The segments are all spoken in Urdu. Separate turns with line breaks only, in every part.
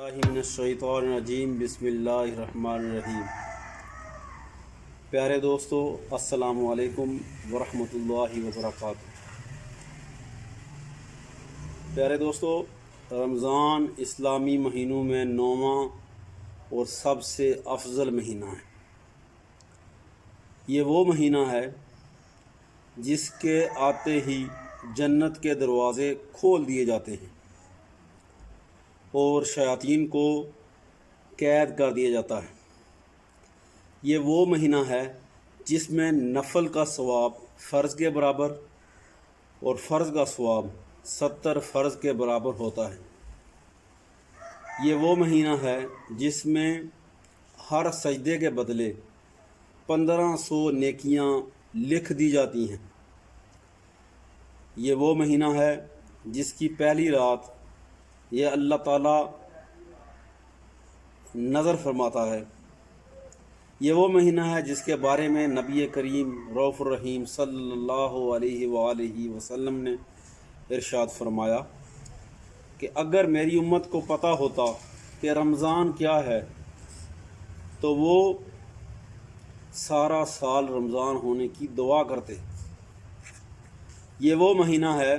اللہ من الشیطان الرجیم بسم اللہ الرحمن الرحیم۔ پیارے دوستو السلام علیکم ورحمۃ اللہ وبرکاتہ۔ پیارے دوستو، رمضان اسلامی مہینوں میں 9واں اور سب سے افضل مہینہ ہے۔ یہ وہ مہینہ ہے جس کے آتے ہی جنت کے دروازے کھول دیے جاتے ہیں اور شیاطین کو قید کر دیا جاتا ہے۔ یہ وہ مہینہ ہے جس میں نفل کا ثواب فرض کے برابر اور فرض کا ثواب 70 فرض کے برابر ہوتا ہے۔ یہ وہ مہینہ ہے جس میں ہر سجدے کے بدلے 1500 نیکیاں لکھ دی جاتی ہیں۔ یہ وہ مہینہ ہے جس کی پہلی رات یہ اللہ تعالیٰ نظر فرماتا ہے۔ یہ وہ مہینہ ہے جس کے بارے میں نبی کریم رؤوف الرحیم صلی اللہ علیہ وآلہ وسلم نے ارشاد فرمایا کہ اگر میری امت کو پتہ ہوتا کہ رمضان کیا ہے تو وہ سارا سال رمضان ہونے کی دعا کرتے۔ یہ وہ مہینہ ہے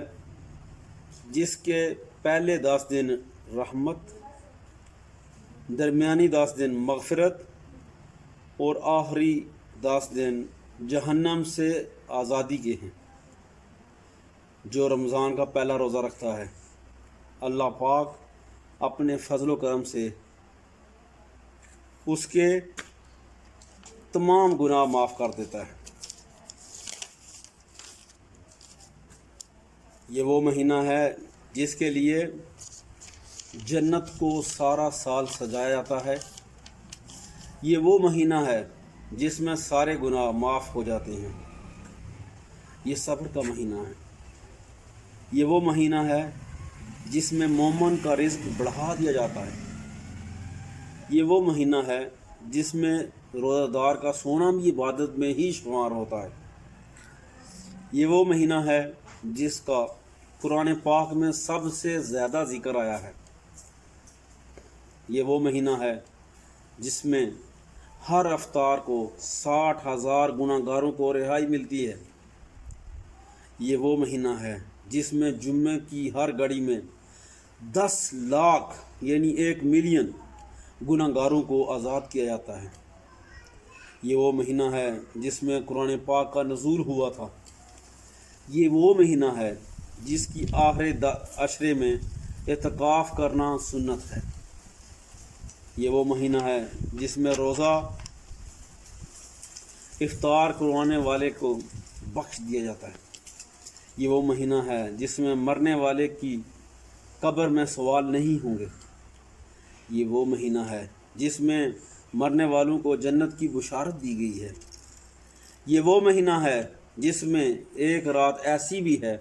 جس کے پہلے 10 دن رحمت، درمیانی 10 دن مغفرت اور آخری 10 دن جہنم سے آزادی کے ہیں۔ جو رمضان کا پہلا روزہ رکھتا ہے، اللہ پاک اپنے فضل و کرم سے اس کے تمام گناہ معاف کر دیتا ہے۔ یہ وہ مہینہ ہے جس کے لیے جنت کو سارا سال سجایا جاتا ہے۔ یہ وہ مہینہ ہے جس میں سارے گناہ معاف ہو جاتے ہیں۔ یہ صبر کا مہینہ ہے۔ یہ وہ مہینہ ہے جس میں مومن کا رزق بڑھا دیا جاتا ہے۔ یہ وہ مہینہ ہے جس میں روزہ دار کا سونا بھی عبادت میں ہی شمار ہوتا ہے۔ یہ وہ مہینہ ہے جس کا قرآن پاک میں سب سے زیادہ ذکر آیا ہے۔ یہ وہ مہینہ ہے جس میں ہر افطار کو 60,000 گناہ گاروں کو رہائی ملتی ہے۔ یہ وہ مہینہ ہے جس میں جمعے کی ہر گھڑی میں 10 لاکھ یعنی 1 ملین گناہ گاروں کو آزاد کیا جاتا ہے۔ یہ وہ مہینہ ہے جس میں قرآن پاک کا نزول ہوا تھا۔ یہ وہ مہینہ ہے جس کی آخری عشرے میں اعتکاف کرنا سنت ہے۔ یہ وہ مہینہ ہے جس میں روزہ افطار کروانے والے کو بخش دیا جاتا ہے۔ یہ وہ مہینہ ہے جس میں مرنے والے کی قبر میں سوال نہیں ہوں گے۔ یہ وہ مہینہ ہے جس میں مرنے والوں کو جنت کی بشارت دی گئی ہے۔ یہ وہ مہینہ ہے جس میں ایک رات ایسی بھی ہے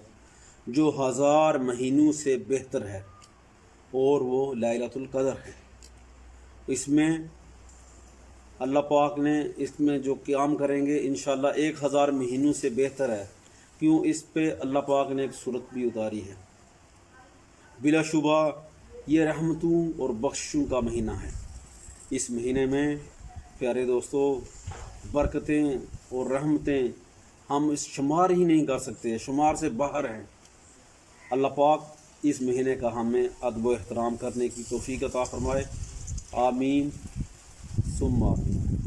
جو 1000 مہینوں سے بہتر ہے اور وہ لیلۃ القدر ہے۔ اس میں اللہ پاک نے اس میں جو قیام کریں گے انشاءاللہ 1000 مہینوں سے بہتر ہے، کیوں اس پہ اللہ پاک نے ایک صورت بھی اتاری ہے۔ بلا شبہ یہ رحمتوں اور بخششوں کا مہینہ ہے۔ اس مہینے میں پیارے دوستو برکتیں اور رحمتیں ہم اس شمار ہی نہیں کر سکتے، شمار سے باہر ہیں۔ اللہ پاک اس مہینے کا ہمیں ادب و احترام کرنے کی توفیق عطا فرمائے۔ آمین ثم آمین۔